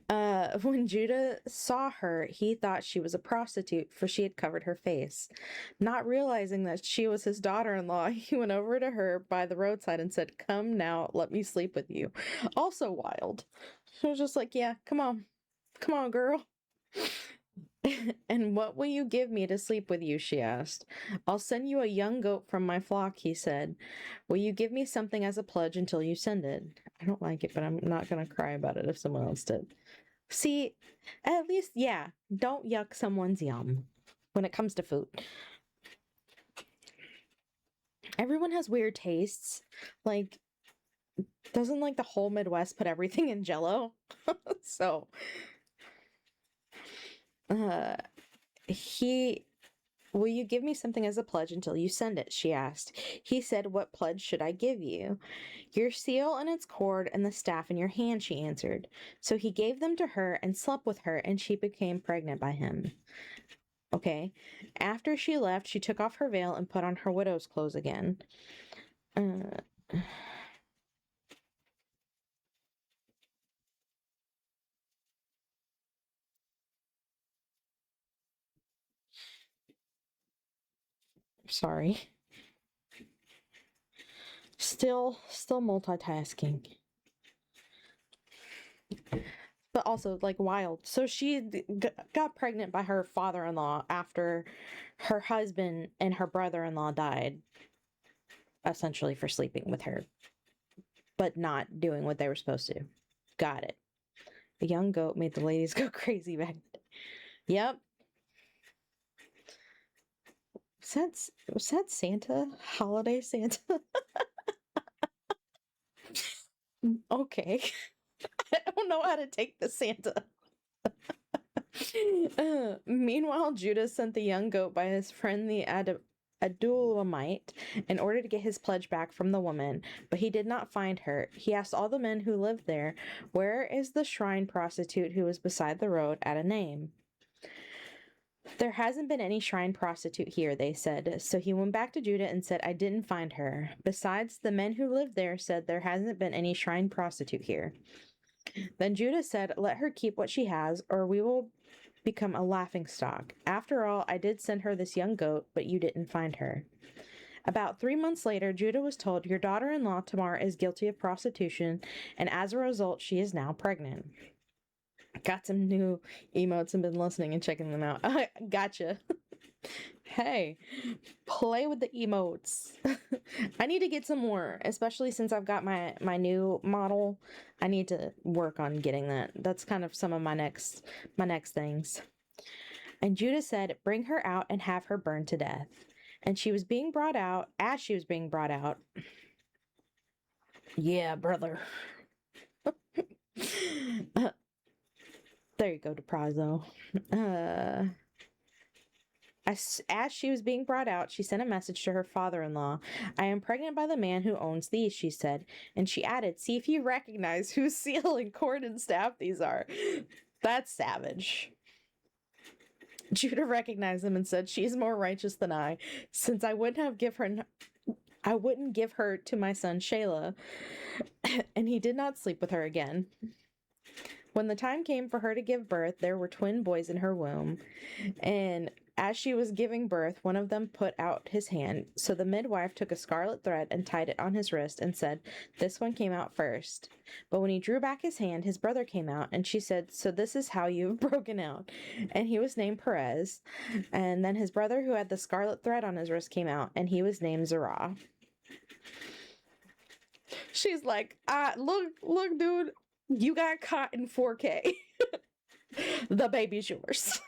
When Judah saw her, he thought she was a prostitute, for she had covered her face. Not realizing that she was his daughter-in-law, he went over to her by the roadside and said, come now, let me sleep with you. Also wild. She was just like, yeah, come on. Come on, girl. And what will you give me to sleep with you? She asked. I'll send you a young goat from my flock, he said. Will you give me something as a pledge until you send it? I don't like it, but I'm not going to cry about it if someone else did. See, at least, yeah, don't yuck someone's yum when it comes to food. Everyone has weird tastes. Like, doesn't like the whole Midwest put everything in Jell-O? So, will you give me something as a pledge until you send it? She asked. He said, what pledge should I give you? Your seal and its cord and the staff in your hand, she answered. So he gave them to her and slept with her, and she became pregnant by him. Okay. After she left, she took off her veil and put on her widow's clothes again. Sorry. Still multitasking. But also, like, wild. So she got pregnant by her father-in-law after her husband and her brother-in-law died. essentially for sleeping with her, but not doing what they were supposed to. Got it. The young goat made the ladies go crazy back. Yep. Was that Santa? Holiday Santa? Okay. I don't know how to take the Santa. Meanwhile, Judah sent the young goat by his friend the Adulamite in order to get his pledge back from the woman, but he did not find her. He asked all the men who lived there, "Where is the shrine prostitute who was beside the road at a name?" "There hasn't been any shrine prostitute here," they said. So he went back to Judah and said, "I didn't find her. Besides, the men who lived there said there hasn't been any shrine prostitute here." Then Judah said, "Let her keep what she has, or we will become a laughingstock. After all, I did send her this young goat, but you didn't find her." About 3 months later, Judah was told, "Your daughter-in-law Tamar is guilty of prostitution, and as a result, she is now pregnant." Got some new emotes and been listening and checking them out. Gotcha. Hey, play with the emotes. I need to get some more, especially since I've got my new model. I need to work on getting that. That's kind of some of my next things. And Judah said, "Bring her out and have her burned to death." And she was being brought out. As she was being brought out, yeah, brother. There you go, DePrazo. As she was being brought out, she sent a message to her father-in-law. "I am pregnant by the man who owns these," she said. And she added, "See if you recognize whose seal and cord and staff these are." That's savage. Judah recognized them and said, "She is more righteous than I, since I wouldn't give her to my son Shelah." And he did not sleep with her again. When the time came for her to give birth, there were twin boys in her womb. And as she was giving birth, one of them put out his hand. So the midwife took a scarlet thread and tied it on his wrist and said, "This one came out first." But when he drew back his hand, his brother came out, and she said, "So this is how you've broken out." And he was named Perez. And then his brother, who had the scarlet thread on his wrist, came out, and he was named Zerah. She's like, look, dude, you got caught in 4K. The baby's yours.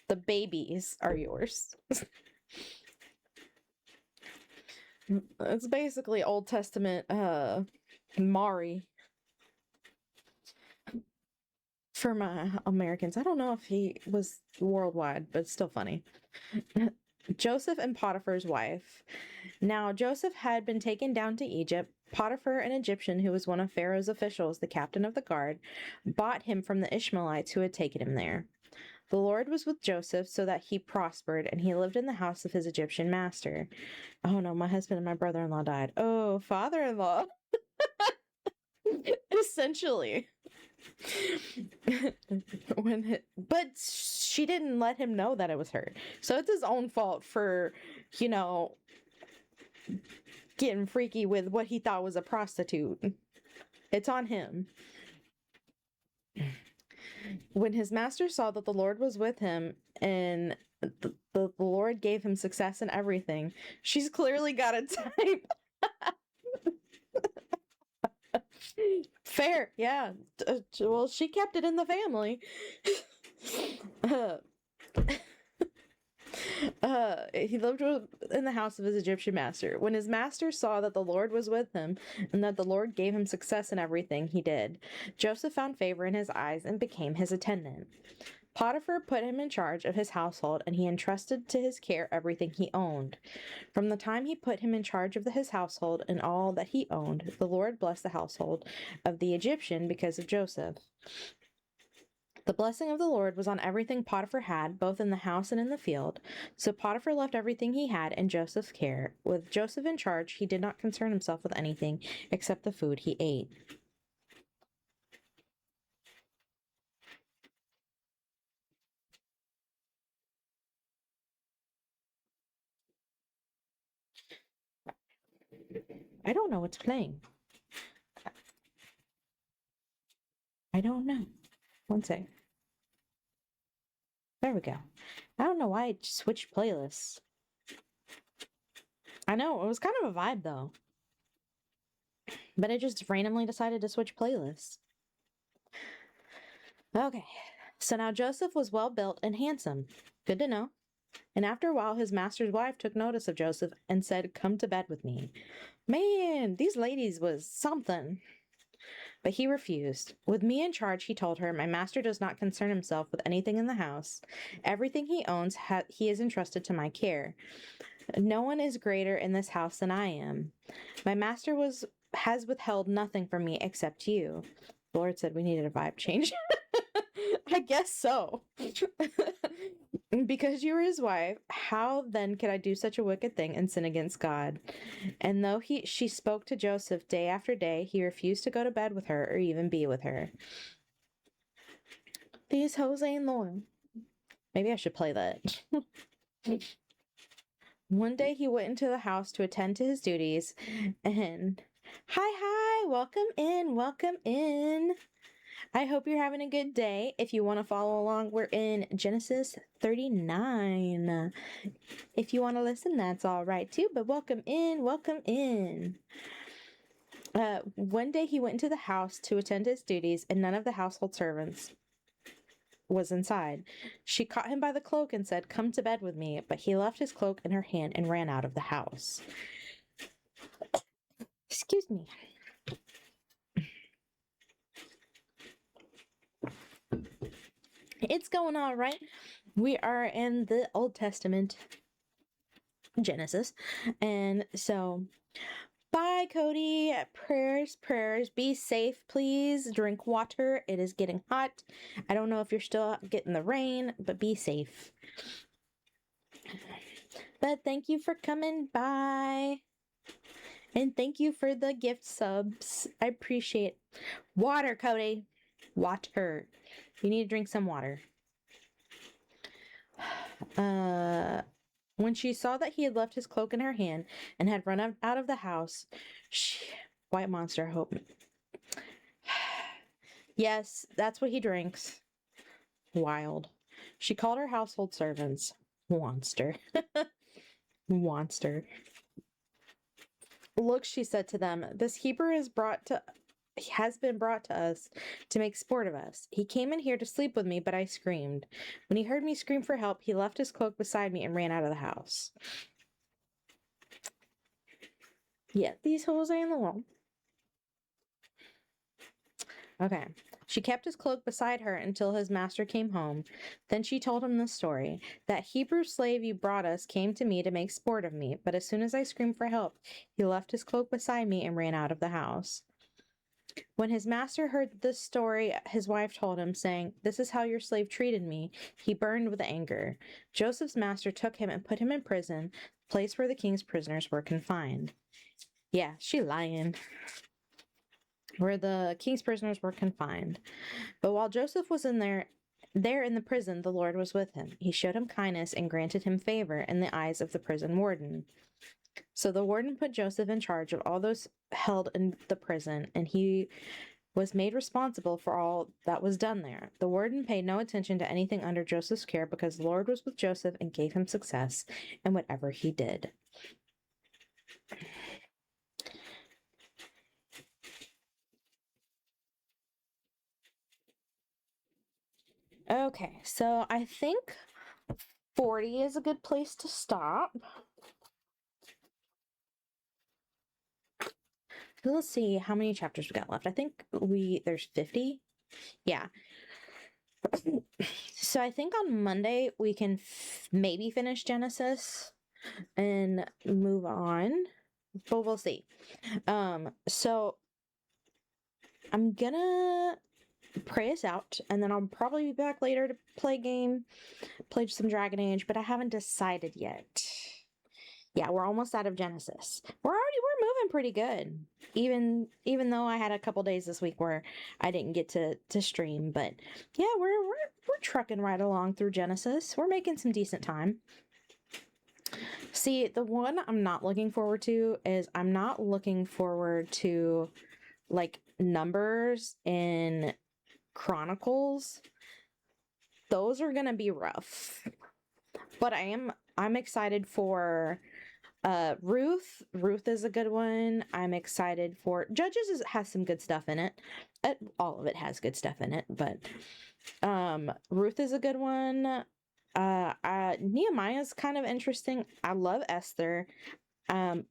The babies are yours. It's basically Old Testament Mari for my Americans. I don't know if he was worldwide, but it's still funny. Joseph and Potiphar's wife. Now Joseph had been taken down to Egypt. Potiphar, an Egyptian who was one of Pharaoh's officials, the captain of the guard, bought him from the Ishmaelites who had taken him there. The Lord was with Joseph so that he prospered, and he lived in the house of his Egyptian master. Oh no, my husband and my brother-in-law died. Oh, father-in-law. Essentially. But she didn't let him know that it was her. So it's his own fault for, getting freaky with what he thought was a prostitute. It's on him. When his master saw that the Lord was with him and the Lord gave him success in everything, she's clearly got a type. Fair, yeah. Well, she kept it in the family. He lived in the house of his Egyptian master. When his master saw that the Lord was with him and that the Lord gave him success in everything he did, Joseph found favor in his eyes and became his attendant. Potiphar put him in charge of his household, and he entrusted to his care everything he owned. From the time he put him in charge of his household and all that he owned, the Lord blessed the household of the Egyptian because of Joseph. The blessing of the Lord was on everything Potiphar had, both in the house and in the field. So Potiphar left everything he had in Joseph's care. With Joseph in charge, he did not concern himself with anything except the food he ate. I don't know what's playing. I don't know. One sec. There we go. I don't know why it switched playlists. I know, it was kind of a vibe though. But it just randomly decided to switch playlists. Okay, so now Joseph was well built and handsome. Good to know. And after a while, his master's wife took notice of Joseph and said, "Come to bed with me." Man, these ladies was something. But he refused. With me in charge, he told her, "My master does not concern himself with anything in the house. Everything he owns, he is entrusted to my care. No one is greater in this house than I am. My master has withheld nothing from me except you." The Lord said we needed a vibe change. I guess so. Because you were his wife, how then could I do such a wicked thing and sin against God? And though she spoke to Joseph day after day, he refused to go to bed with her or even be with her. These hoes ain't loyal. Maybe I should play that. One day he went into the house to attend to his duties, and hi, welcome in, welcome in. I hope you're having a good day. If you want to follow along, we're in Genesis 39. If you want to listen, that's all right too, but welcome in, welcome in. One day he went into the house to attend to his duties, and none of the household servants was inside. She caught him by the cloak and said, "Come to bed with me," but he left his cloak in her hand and ran out of the house. Excuse me. It's going all right. We are in the Old Testament, Genesis, and so bye, Cody. Prayers. Be safe, please. Drink water. It is getting hot. I don't know if you're still getting the rain, but be safe. But thank you for coming by. And thank you for the gift subs. I appreciate water, Cody. Water. You need to drink some water. When she saw that he had left his cloak in her hand and had run out of the house, White Monster, I hope. Yes, that's what he drinks. Wild. She called her household servants. Monster. Monster. "Look," she said to them, "this Hebrew has been brought to us to make sport of us. He came in here to sleep with me, but I screamed. When he heard me scream for help, he left his cloak beside me and ran out of the house." Yeah, these hoes ain't the law. Okay. She kept his cloak beside her until his master came home. Then she told him the story. "That Hebrew slave you brought us came to me to make sport of me, but as soon as I screamed for help, he left his cloak beside me and ran out of the house." When his master heard this story, his wife told him, saying, "This is how your slave treated me." He burned with anger. Joseph's master took him and put him in prison, the place where the king's prisoners were confined. Yeah, she lying. Where the king's prisoners were confined. But while Joseph was there in the prison, the Lord was with him. He showed him kindness and granted him favor in the eyes of the prison warden. So the warden put Joseph in charge of all those held in the prison, and he was made responsible for all that was done there. The warden paid no attention to anything under Joseph's care because the Lord was with Joseph and gave him success in whatever he did. Okay, so I think 40 is a good place to stop. Let's see how many chapters we got left. I think there's 50. Yeah. So I think on Monday we can maybe finish Genesis and move on, but we'll see. So I'm gonna pray us out, and then I'll probably be back later to play some Dragon Age, but I haven't decided yet. Yeah, we're almost out of Genesis. We're moving pretty good. Even though I had a couple days this week where I didn't get to stream, but yeah, we're trucking right along through Genesis. We're making some decent time. See, the one I'm not looking forward to is I'm not looking forward to like Numbers and Chronicles. Those are gonna be rough. But I'm excited for Ruth is a good one. I'm excited for has some good stuff in it. All of it has good stuff in it, but Ruth is a good one. Nehemiah's kind of interesting. I love Esther.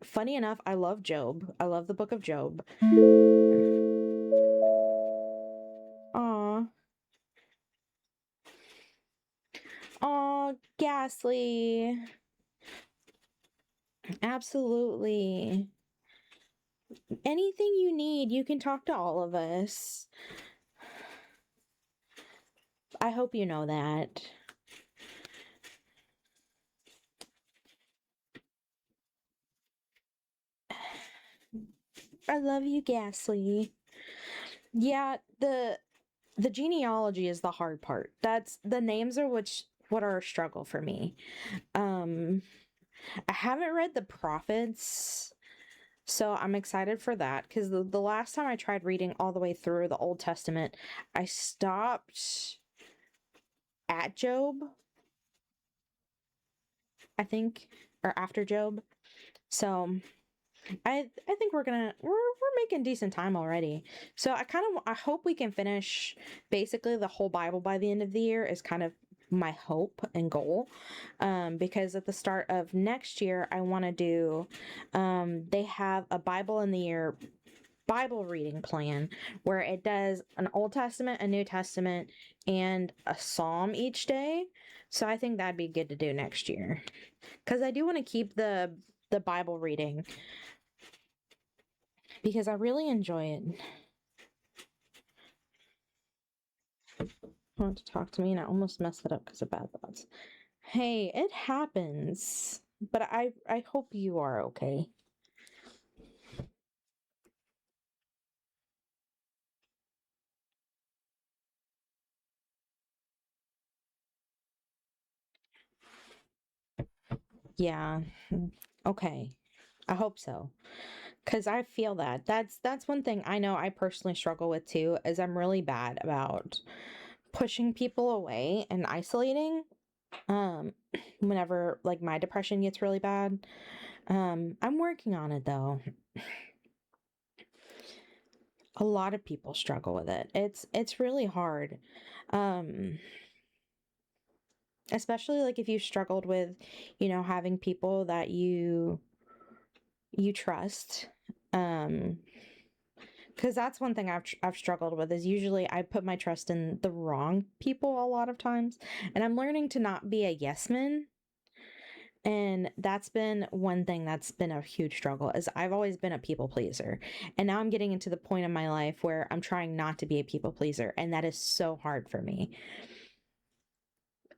Funny enough, I love Job. I love the book of Job. Aw. Aw, Ghastly. Absolutely. Anything you need, you can talk to all of us. I hope you know that. I love you, Ghastly. Yeah, the genealogy is the hard part. That's the names are what are a struggle for me. Um I haven't read the prophets, so I'm excited for that because the last time I tried reading all the way through the Old Testament, I stopped at Job, I think, or after Job. So I think we're making decent time already. So I hope we can finish basically the whole Bible by the end of the year is kind of my hope and goal. Because at the start of next year I want to do they have a Bible in the year Bible reading plan where it does an Old Testament, a New Testament, and a psalm each day. So I think that'd be good to do next year. Cuz I do want to keep the Bible reading because I really enjoy it. Want to talk to me, and I almost messed it up because of bad thoughts. Hey, it happens, but I hope you are okay. Yeah. Okay. I hope so. Cuz I feel that. That's one thing I know I personally struggle with too is I'm really bad about pushing people away and isolating um whenever like my depression gets really bad. I'm working on it though. A lot of people struggle with it. It's really hard. Um especially like if you struggled with, having people that you trust. Because that's one thing I've struggled with is usually I put my trust in the wrong people a lot of times, and I'm learning to not be a yes man. And that's been one thing that's been a huge struggle is I've always been a people pleaser. And now I'm getting into the point in my life where I'm trying not to be a people pleaser, and that is so hard for me.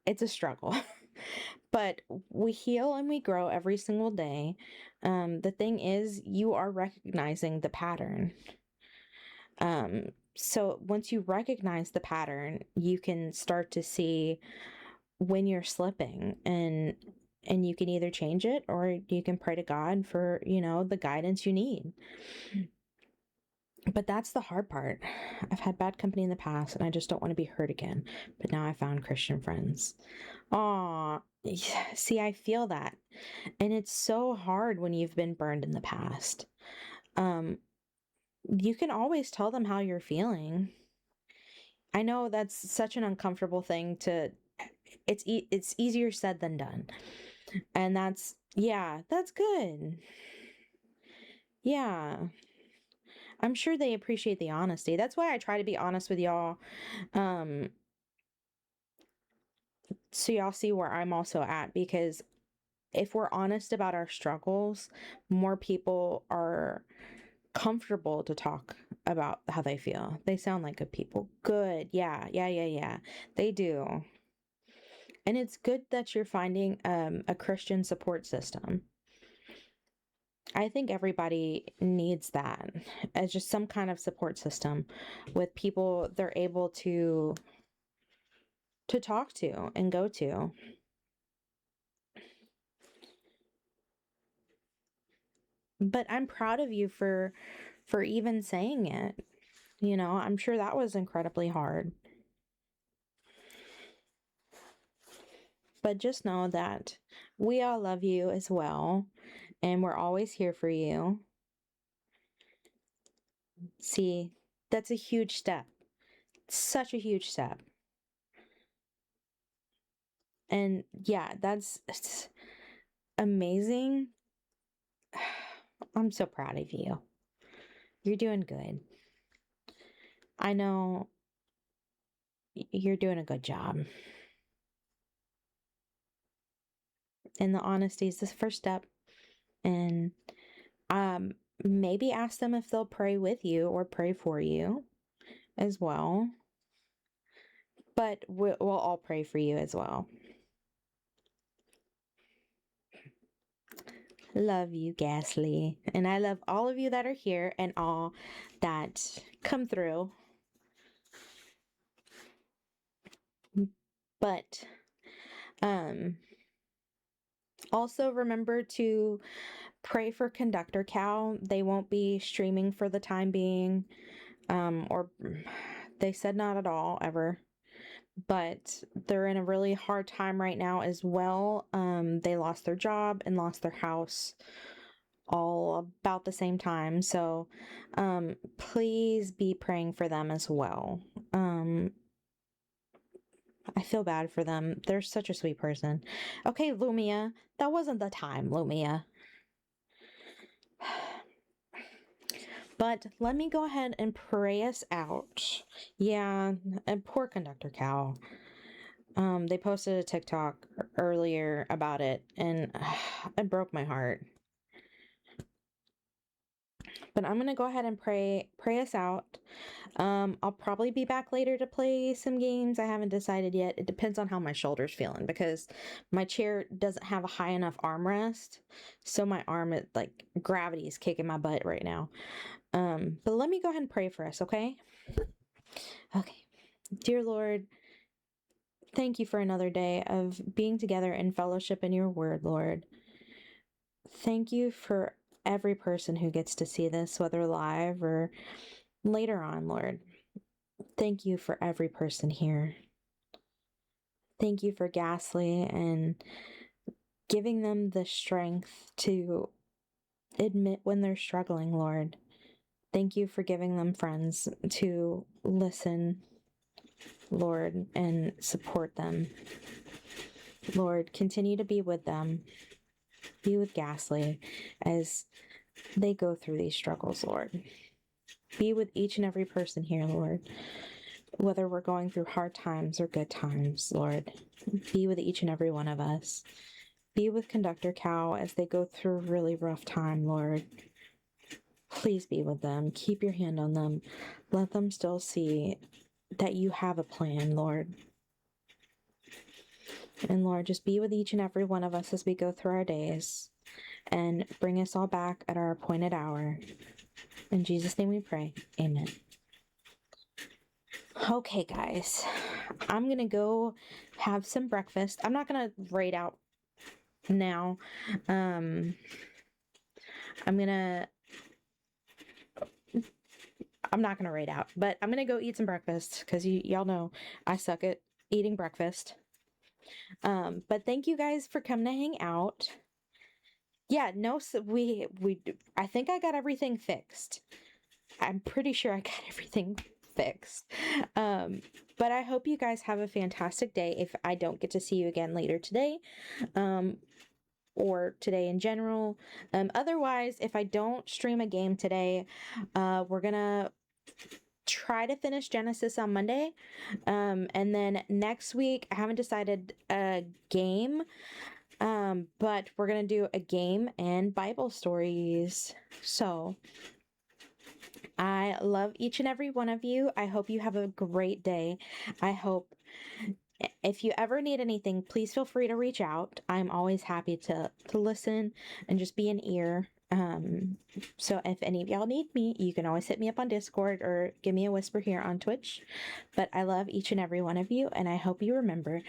It's a struggle. But we heal and we grow every single day. The thing is, you are recognizing the pattern. So once you recognize the pattern, you can start to see when you're slipping and you can either change it or you can pray to God for, the guidance you need. But that's the hard part. I've had bad company in the past and I just don't want to be hurt again. But now I found Christian friends. Aw, see, I feel that. And it's so hard when you've been burned in the past. Um, you can always tell them how you're feeling. I know that's such an uncomfortable thing to it's easier said than done. And that's good. Yeah. I'm sure they appreciate the honesty. That's why I try to be honest with y'all. Um so y'all see where I'm also at because if we're honest about our struggles, more people are comfortable to talk about how they feel. They sound like good people. Good. Yeah. Yeah. Yeah. Yeah. They do. And it's good that you're finding a Christian support system. I think everybody needs that as just some kind of support system with people they're able to talk to and go to. But I'm proud of you for even saying it. I'm sure that was incredibly hard. But just know that we all love you as well. and we're always here for you. See, that's a huge step. Such a huge step. And yeah, it's amazing. I'm so proud of you. You're doing good. I know you're doing a good job. And the honesty is the first step. And um, maybe ask them if they'll pray with you or pray for you as well. But we'll all pray for you as well. Love you, Gasly. And I love all of you that are here and all that come through. But also remember to pray for Conductor Cal. They won't be streaming for the time being. Or they said not at all ever. But they're in a really hard time right now as well. They lost their job and lost their house all about the same time. So please be praying for them as well. I feel bad for them. They're such a sweet person. Okay, Lumia, that wasn't the time, Lumia. But let me go ahead and pray us out. Yeah, and poor Conductor Cow. They posted a TikTok earlier about it, and it broke my heart. But I'm gonna go ahead and pray us out. I'll probably be back later to play some games. I haven't decided yet. It depends on how my shoulder's feeling because my chair doesn't have a high enough armrest, so my arm like gravity is kicking my butt right now. But let me go ahead and pray for us, okay? Okay. Dear Lord, thank you for another day of being together in fellowship in your word, Lord. Thank you for every person who gets to see this, whether live or later on, Lord. Thank you for every person here. Thank you for Gasly and giving them the strength to admit when they're struggling, Lord. Thank you for giving them friends to listen, Lord, and support them. Lord, continue to be with them. Be with Gasly as they go through these struggles, Lord. Be with each and every person here, Lord. Whether we're going through hard times or good times, Lord. Be with each and every one of us. Be with Conductor Cow as they go through a really rough time, Lord. Please be with them. Keep your hand on them. Let them still see that you have a plan, Lord. And Lord, just be with each and every one of us as we go through our days and bring us all back at our appointed hour. In Jesus' name we pray. Amen. Okay, guys, I'm going to go have some breakfast. I'm not going to raid out now. I'm not going to raid out, but I'm going to go eat some breakfast because y'all know I suck at eating breakfast. But thank you guys for coming to hang out. Yeah, no, so I think I got everything fixed. I'm pretty sure I got everything fixed. But I hope you guys have a fantastic day if I don't get to see you again later today. Or today in general. Otherwise, if I don't stream a game today, we're gonna try to finish Genesis on Monday. And then next week, I haven't decided a game, but we're gonna do a game and Bible stories. So I love each and every one of you. I hope you have a great day. I hope if you ever need anything, please feel free to reach out. I'm always happy to listen and just be an ear. So if any of y'all need me, you can always hit me up on Discord or give me a whisper here on Twitch. But I love each and every one of you, and I hope you remember